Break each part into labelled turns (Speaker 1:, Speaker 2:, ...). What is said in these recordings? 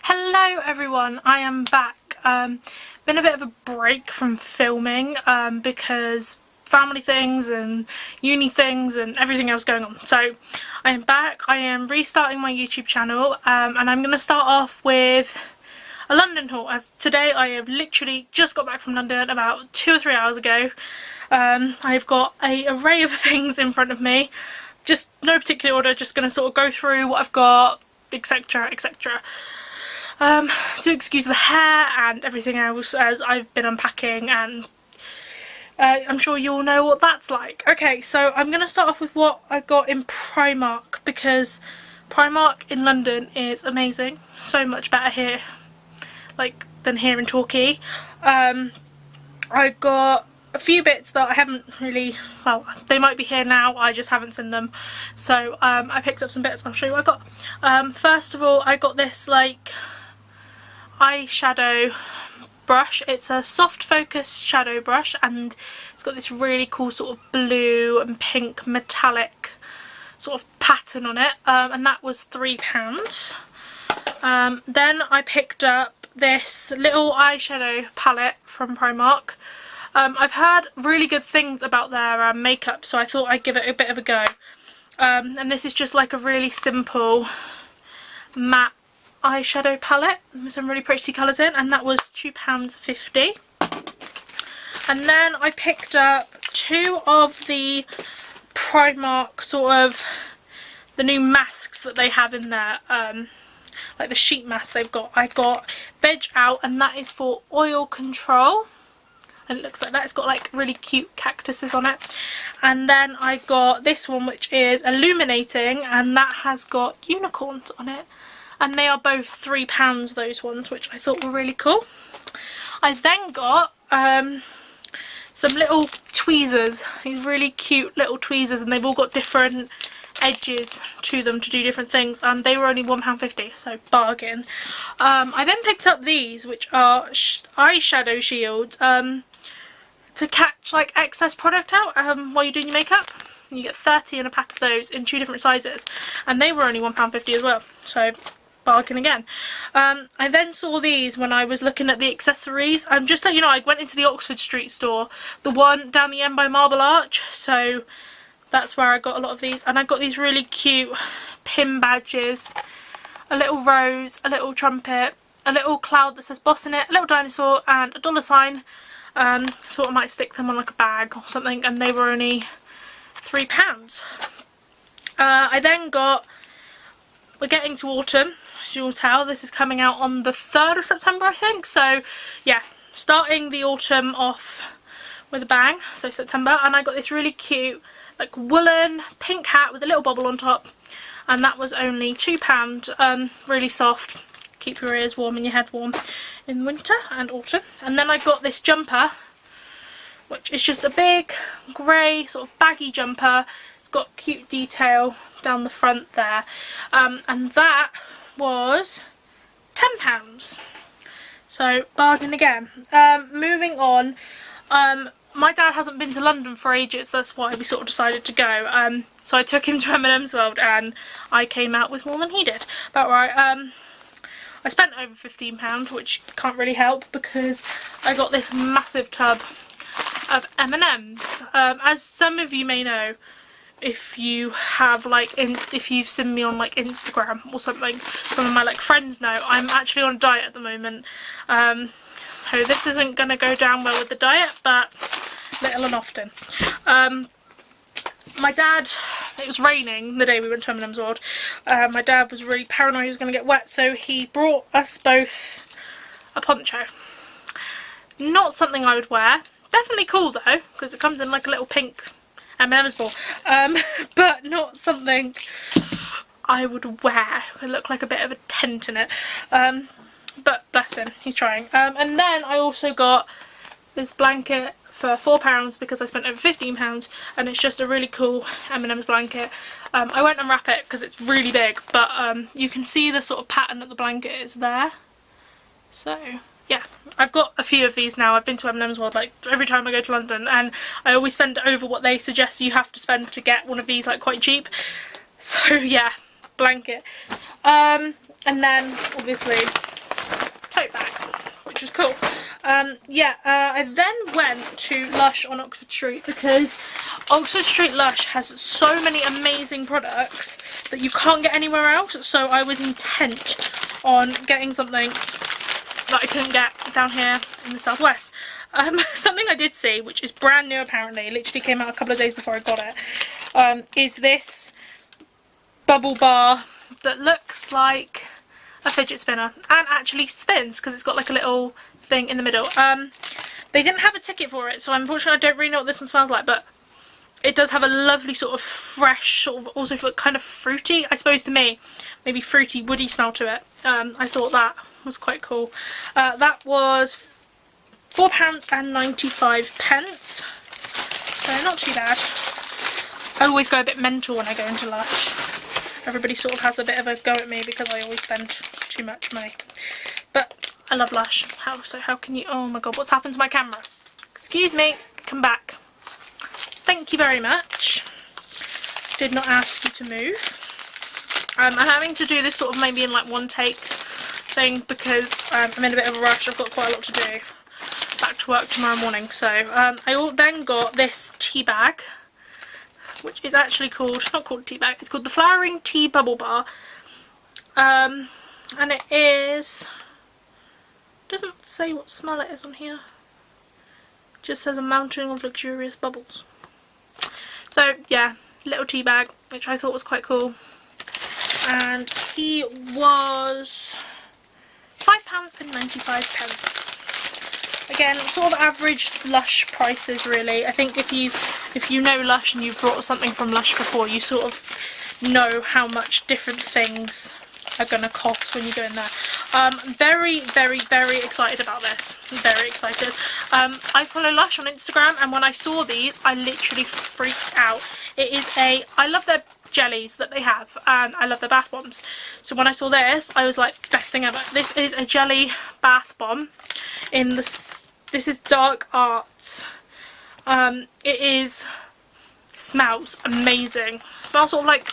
Speaker 1: Hello everyone, I am back. Been a bit of a break from filming because family things and uni things and everything else going on. So I am back, I am restarting my YouTube channel and I'm going to start off with a London haul, as today I have literally just got back from London about 2 or 3 hours ago. I've got an array of things in front of me, just no particular order, just going to sort of go through what I've got, etc, etc. To excuse the hair and everything else as I've been unpacking, and I'm sure you all know what that's like. Okay, so I'm going to start off with what I got in Primark, because Primark in London is amazing. So much better here than here in Torquay. I got a few bits that I haven't really, well, they might be here now, I just haven't seen them. So I picked up some bits, I'll show you what I got. First of all, I got this eyeshadow brush. It's a soft focus shadow brush and it's got this really cool sort of blue and pink metallic sort of pattern on it, and that was £3. Then I picked up this little eyeshadow palette from Primark. I've heard really good things about their makeup, so I thought I'd give it a bit of a go. And this is just like a really simple matte eyeshadow palette with some really pretty colours in, and that was £2.50. And then I picked up two of the Primark sort of the new masks that they have in there, like the sheet mask they've got. I got Veg Out, and that is for oil control, and it looks like that. It's got like really cute cactuses on it. And then I got this one which is illuminating, and that has got unicorns on it, and they are both £3, those ones, which I thought were really cool. I then got some little tweezers, these really cute little tweezers, and they've all got different edges to them to do different things. They were only £1.50, so bargain. I then picked up these, which are eyeshadow shields, to catch like excess product out while you're doing your makeup. You get 30 in a pack of those in 2 different sizes, and they were only £1.50 as well, so bargain again. I then saw these when I was looking at the accessories. Just so you know, I went into the Oxford Street store, the one down the end by Marble Arch, so that's where I got a lot of these. And I got these really cute pin badges, a little rose, a little trumpet, a little cloud that says boss in it, a little dinosaur, and a dollar sign. Thought I might stick them on like a bag or something, and they were only £3. I then got, we're getting to autumn, as you'll tell, this is coming out on the 3rd of September I think, so yeah, starting the autumn off with a bang, so September. And I got this really cute like woolen pink hat with a little bobble on top, and that was only £2, really soft, keep your ears warm and your head warm in winter and autumn. And then I got this jumper, which is just a big grey sort of baggy jumper. It's got cute detail down the front there, and that was £10, so bargain again. Moving on, my dad hasn't been to London for ages, that's why we sort of decided to go, so I took him to M&M's World and I came out with more than he did, about right. I spent over £15, which can't really help because I got this massive tub of M&M's. As some of you may know, if you have if you've seen me on like Instagram or something, some of my friends know, I'm actually on a diet at the moment. So this isn't going to go down well with the diet, but little and often. My dad, it was raining the day we went to M&M's World. My dad was really paranoid he was going to get wet, so he brought us both a poncho. Not something I would wear. Definitely cool though, because it comes in like a little pink M&M's ball. But not something I would wear. It looked like a bit of a tent in it. But bless him, he's trying. And then I also got this blanket for £4 because I spent over £15, and it's just a really cool M&M's blanket. I won't unwrap it because it's really big, but you can see the sort of pattern that the blanket is there. So yeah, I've got a few of these now. I've been to M&M's World like every time I go to London, and I always spend over what they suggest you have to spend to get one of these like quite cheap. So yeah, blanket. And then obviously tote bag, which was cool. I then went to Lush on Oxford Street because Oxford Street Lush has so many amazing products that you can't get anywhere else, so I was intent on getting something that I couldn't get down here in the southwest. Something I did see, which is brand new apparently, literally came out a couple of days before I got it, is this bubble bar that looks like a fidget spinner and actually spins because it's got like a little thing in the middle. They didn't have a ticket for it, so unfortunately I don't really know what this one smells like, but it does have a lovely sort of fresh, sort of also kind of fruity, I suppose to me, maybe fruity woody smell to it. I thought that was quite cool. That was £4.95, so not too bad. I always go a bit mental when I go into Lush. Everybody sort of has a bit of a go at me because I always spend too much money. But I love Lush. How can you... Oh my god, what's happened to my camera? Excuse me, come back. Thank you very much. Did not ask you to move. I'm having to do this sort of maybe in like one take thing because I'm in a bit of a rush. I've got quite a lot to do. Back to work tomorrow morning. So I then got this tea bag, which is actually called, not called tea bag, it's called the Flowering Tea Bubble Bar. And it is, doesn't say what smell it is on here. It just says a mountain of luxurious bubbles. So yeah, little tea bag, which I thought was quite cool. And he was £5.95. Again, sort of average Lush prices really. I think if you know Lush and you've brought something from Lush before, you sort of know how much different things are going to cost when you go in there. Very, very, very excited about this. I'm very excited. I follow Lush on Instagram, and when I saw these, I literally freaked out. It is I love their jellies that they have, and I love their bath bombs. So when I saw this, I was like, best thing ever. This is a jelly bath bomb in this is Dark Arts. Smells amazing. Smells sort of like,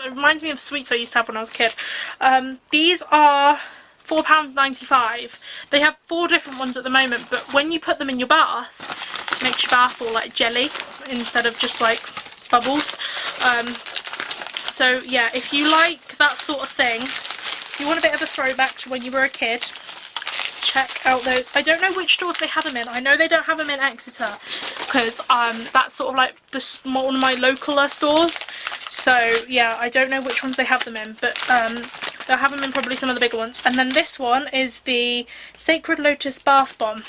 Speaker 1: it reminds me of sweets I used to have when I was a kid. These are £4.95. They have 4 different ones at the moment, but when you put them in your bath, it makes your bath all like jelly instead of just like bubbles. So yeah, if you like that sort of thing, if you want a bit of a throwback to when you were a kid, check out those. I don't know which stores they have them in. I know they don't have them in Exeter because that's sort of like one of my local stores. So yeah, I don't know which ones they have them in, but they'll have them in probably some of the bigger ones. And then this one is the Sacred Lotus Bath Bomb,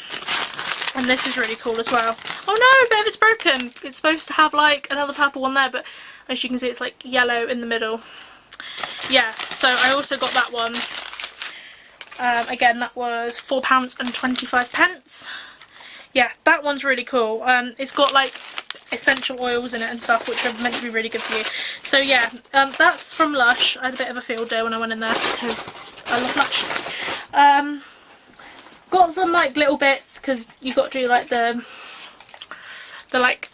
Speaker 1: and this is really cool as well. Oh no, a bit of it's broken. It's supposed to have like another purple one there, but as you can see it's like yellow in the middle. Yeah, so I also got that one. Again, that was £4.25. Yeah, that one's really cool. It's got like essential oils in it and stuff, which are meant to be really good for you. So yeah, that's from Lush. I had a bit of a field day when I went in there because I love Lush. Got some like little bits because you got to do like the like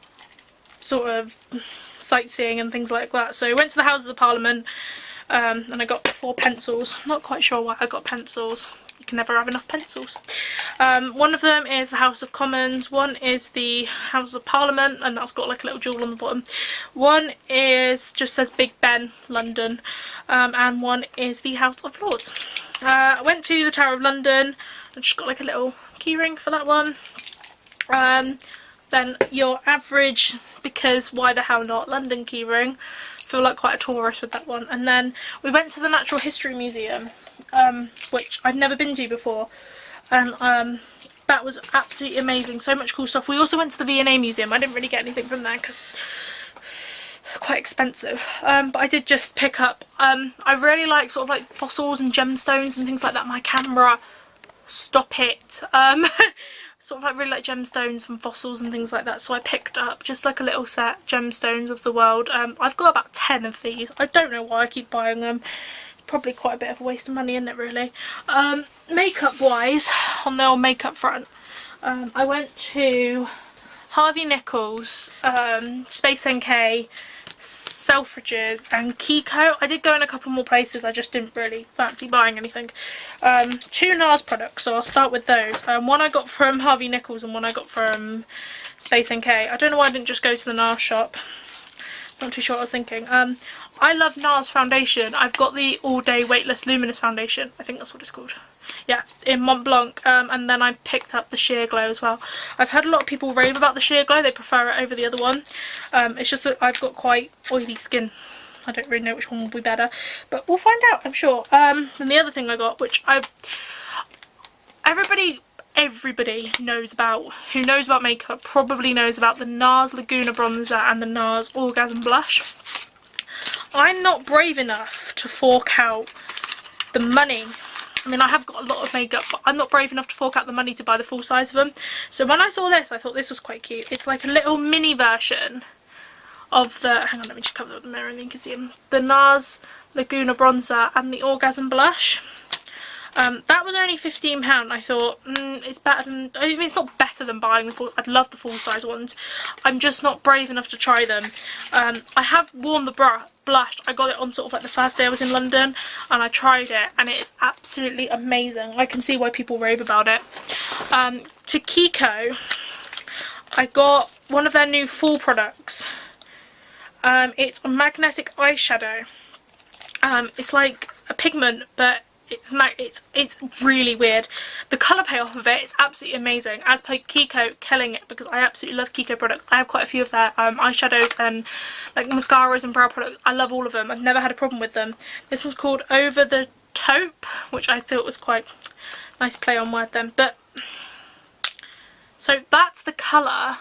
Speaker 1: sort of sightseeing and things like that. So I went to the Houses of Parliament. And I got 4 pencils. I'm not quite sure why I got pencils. You can never have enough pencils. One of them is the House of Commons, one is the Houses of Parliament, and that's got like a little jewel on the bottom. One is just says Big Ben, London, and one is the House of Lords. I went to the Tower of London and just got like a little keyring for that one. Then your average, because why the hell not, London keyring. Feel like quite a tourist with that one. And then we went to the Natural History Museum, which I've never been to before, and that was absolutely amazing. So much cool stuff. We also went to the V&A Museum. I didn't really get anything from there because quite expensive, but I did just pick up, I really like sort of like fossils and gemstones and things like that. My camera, stop it. Sort of like really like gemstones from fossils and things like that, so I picked up just like a little set, Gemstones of the World. I've got about 10 of these. I don't know why I keep buying them. Probably quite a bit of a waste of money, isn't it really? Makeup wise, on the old makeup front, I went to Harvey Nichols, Space NK, Selfridges and Kiko. I did go in a couple more places, I just didn't really fancy buying anything. 2 NARS products, so I'll start with those. One I got from Harvey Nichols and one I got from Space NK. I don't know why I didn't just go to the NARS shop. Not too sure what I was thinking. I love NARS foundation. I've got the All Day Weightless Luminous Foundation. I think that's what it's called. Yeah, in Mont Blanc. And then I picked up the Sheer Glow as well. I've heard a lot of people rave about the Sheer Glow. They prefer it over the other one. It's just that I've got quite oily skin. I don't really know which one will be better. But we'll find out, I'm sure. And the other thing I got, which everybody knows about, who knows about makeup probably knows about the NARS Laguna Bronzer and the NARS Orgasm Blush. I'm not brave enough to fork out the money. I mean, I have got a lot of makeup, but I'm not brave enough to fork out the money to buy the full size of them. So when I saw this, I thought this was quite cute. It's like a little mini version of the, hang on, let me just cover up the mirror and then you can see them. The NARS Laguna Bronzer and the Orgasm Blush. That was only £15. I thought, it's better than, I mean, it's not better than buying the full, I'd love the full size ones. I'm just not brave enough to try them. I have worn the blush. I got it on sort of like the first day I was in London and I tried it and it is absolutely amazing. I can see why people rave about it. To Kiko, I got one of their new fall products. It's a magnetic eyeshadow. It's like a pigment, but it's really weird. The colour payoff of it is absolutely amazing. As per Kiko, killing it, because I absolutely love Kiko products. I have quite a few of their eyeshadows and like mascaras and brow products. I love all of them. I've never had a problem with them. This was called Over the Taupe, which I thought was quite a nice play on word then. But so that's the colour.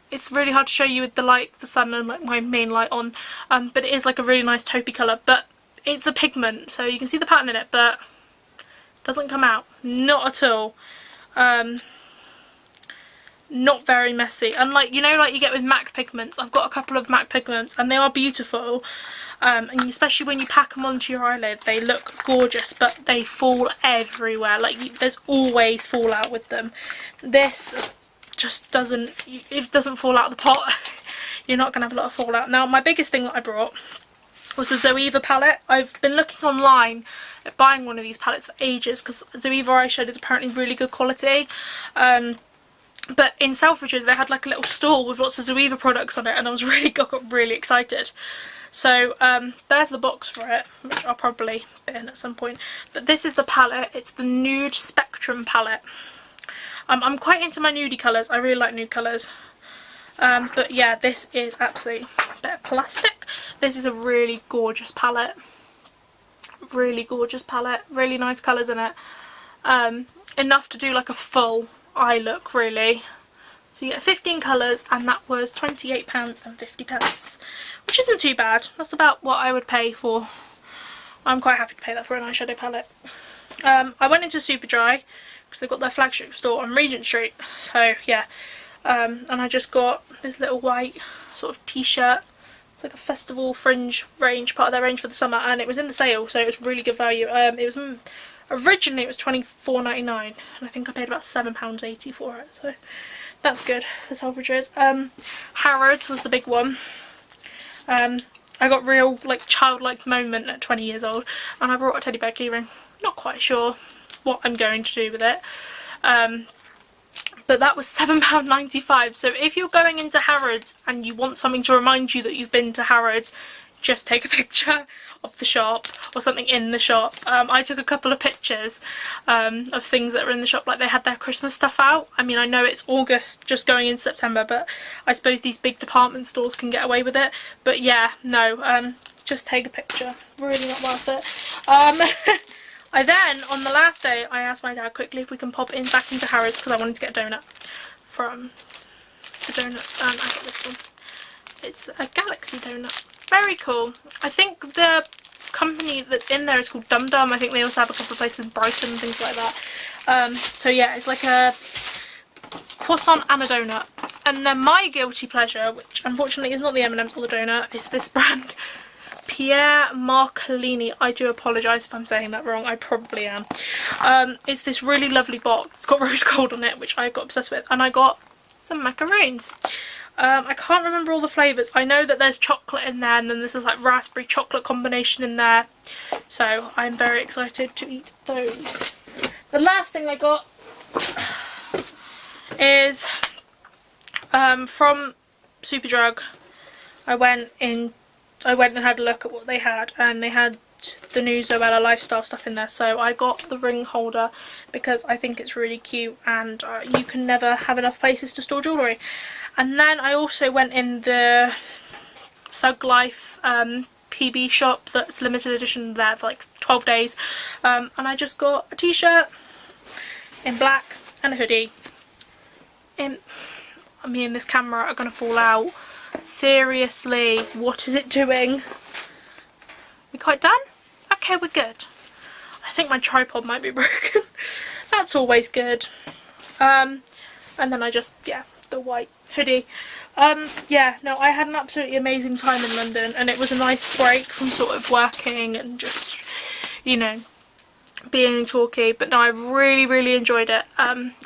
Speaker 1: It's really hard to show you with the light, the sun and like my main light on, but it is like a really nice taupey colour. But it's a pigment, so you can see the pattern in it, but it doesn't come out. Not at all. Not very messy. Unlike, you know, like you get with MAC pigments. I've got a couple of MAC pigments and they are beautiful. And especially when you pack them onto your eyelid, they look gorgeous, but they fall everywhere. Like, there's always fallout with them. This just doesn't, it doesn't fall out of the pot. You're not going to have a lot of fallout. Now, my biggest thing that I brought was the Zoeva palette. I've been looking online at buying one of these palettes for ages because Zoeva eyeshadow is apparently really good quality. But in Selfridges they had like a little stall with lots of Zoeva products on it and I got really excited. So there's the box for it, which I'll probably put in at some point. But this is the palette. It's the Nude Spectrum palette. I'm quite into my nudie colours. I really like nude colours. But yeah, this is absolutely a bit of plastic. This is a really gorgeous palette. Really gorgeous palette. Really nice colours in it. Enough to do like a full eye look, really. So you get 15 colours and that was £28.50, which isn't too bad. That's about what I would pay for. I'm quite happy to pay that for an eyeshadow palette. I went into Superdry because they've got their flagship store on Regent Street. So yeah. And I just got this little white sort of t-shirt. It's like a festival fringe range, part of their range for the summer, and it was in the sale, so it was really good value. It was originally it was £24.99, and I think I paid about £7.80 for it, so that's good for Selfridges. Harrods was the big one. I got real like childlike moment at 20 years old, and I brought a teddy bear keyring. Not quite sure what I'm going to do with it. But that was £7.95, so if you're going into Harrods and you want something to remind you that you've been to Harrods, just take a picture of the shop or something in the shop. I took a couple of pictures of things that were in the shop, like they had their Christmas stuff out. I mean, I know it's August, just going into September, but I suppose these big department stores can get away with it. But yeah, no, just take a picture. Really not worth it. I then, on the last day, I asked my dad quickly if we can pop back into Harrods because I wanted to get a donut from the donut, and I got this one. It's a Galaxy donut. Very cool. I think the company that's in there is called Dum Dum. I think they also have a couple of places in Brighton and things like that. So yeah, it's like a croissant and a donut. And then my guilty pleasure, which unfortunately is not the M&M's or the donut, is this brand. Pierre Marcolini. I do apologise if I'm saying that wrong, I probably am. It's this really lovely box. It's got rose gold on it, which I got obsessed with, and I got some macaroons. I can't remember all the flavours. I know that there's chocolate in there, and then there's this like raspberry chocolate combination in there. So I'm very excited to eat those. The last thing I got is from Superdrug. I went and had a look at what they had, and they had the new Zoella lifestyle stuff in there, so I got the ring holder because I think it's really cute, and you can never have enough places to store jewellery. And then I also went in the Sug Life PB shop that's limited edition there for like 12 days, and I just got a t-shirt in black and a hoodie. Me and this camera are gonna fall out. Seriously, what is it doing? We quite done? Okay, we're good. I think my tripod might be broken. That's always good. And then I just, yeah, the white hoodie. Yeah, no, I had an absolutely amazing time in London, and it was a nice break from sort of working and just, you know, being in Torquay. But no, I really enjoyed it.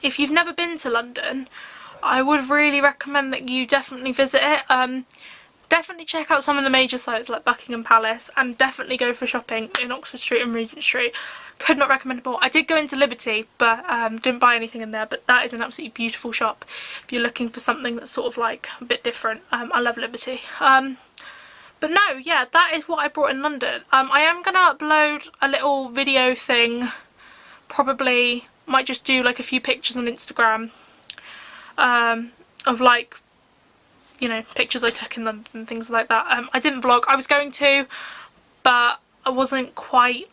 Speaker 1: If you've never been to London, I would really recommend that you definitely visit it. Definitely check out some of the major sites like Buckingham Palace, and definitely go for shopping in Oxford Street and Regent Street. Could not recommend it more. I did go into Liberty, but didn't buy anything in there, but that is an absolutely beautiful shop if you're looking for something that's sort of like a bit different. I love Liberty. But no, yeah, that is what I brought in London. I am going to upload a little video thing, probably might just do like a few pictures on Instagram of like, you know, pictures I took in London and things like that. I didn't vlog. I was going to, but I'm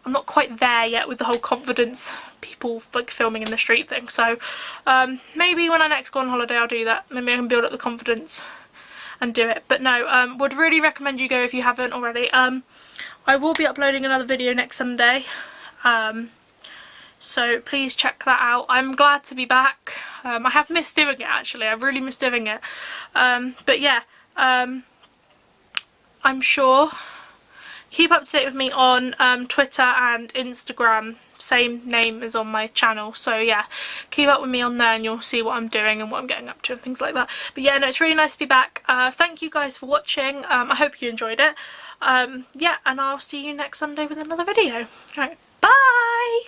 Speaker 1: not quite there yet with the whole confidence people like filming in the street thing. So maybe when I next go on holiday I'll do that. Maybe I can build up the confidence and do it. But no, would really recommend you go if you haven't already. I will be uploading another video next Sunday. So please check that out. I'm glad to be back. I have missed doing it actually. I've really missed doing it. But yeah, I'm sure. Keep up to date with me on Twitter and Instagram. Same name as on my channel. So yeah, keep up with me on there and you'll see what I'm doing and what I'm getting up to and things like that. But yeah, no, it's really nice to be back. Thank you guys for watching. I hope you enjoyed it. Yeah, and I'll see you next Sunday with another video. Alright, bye!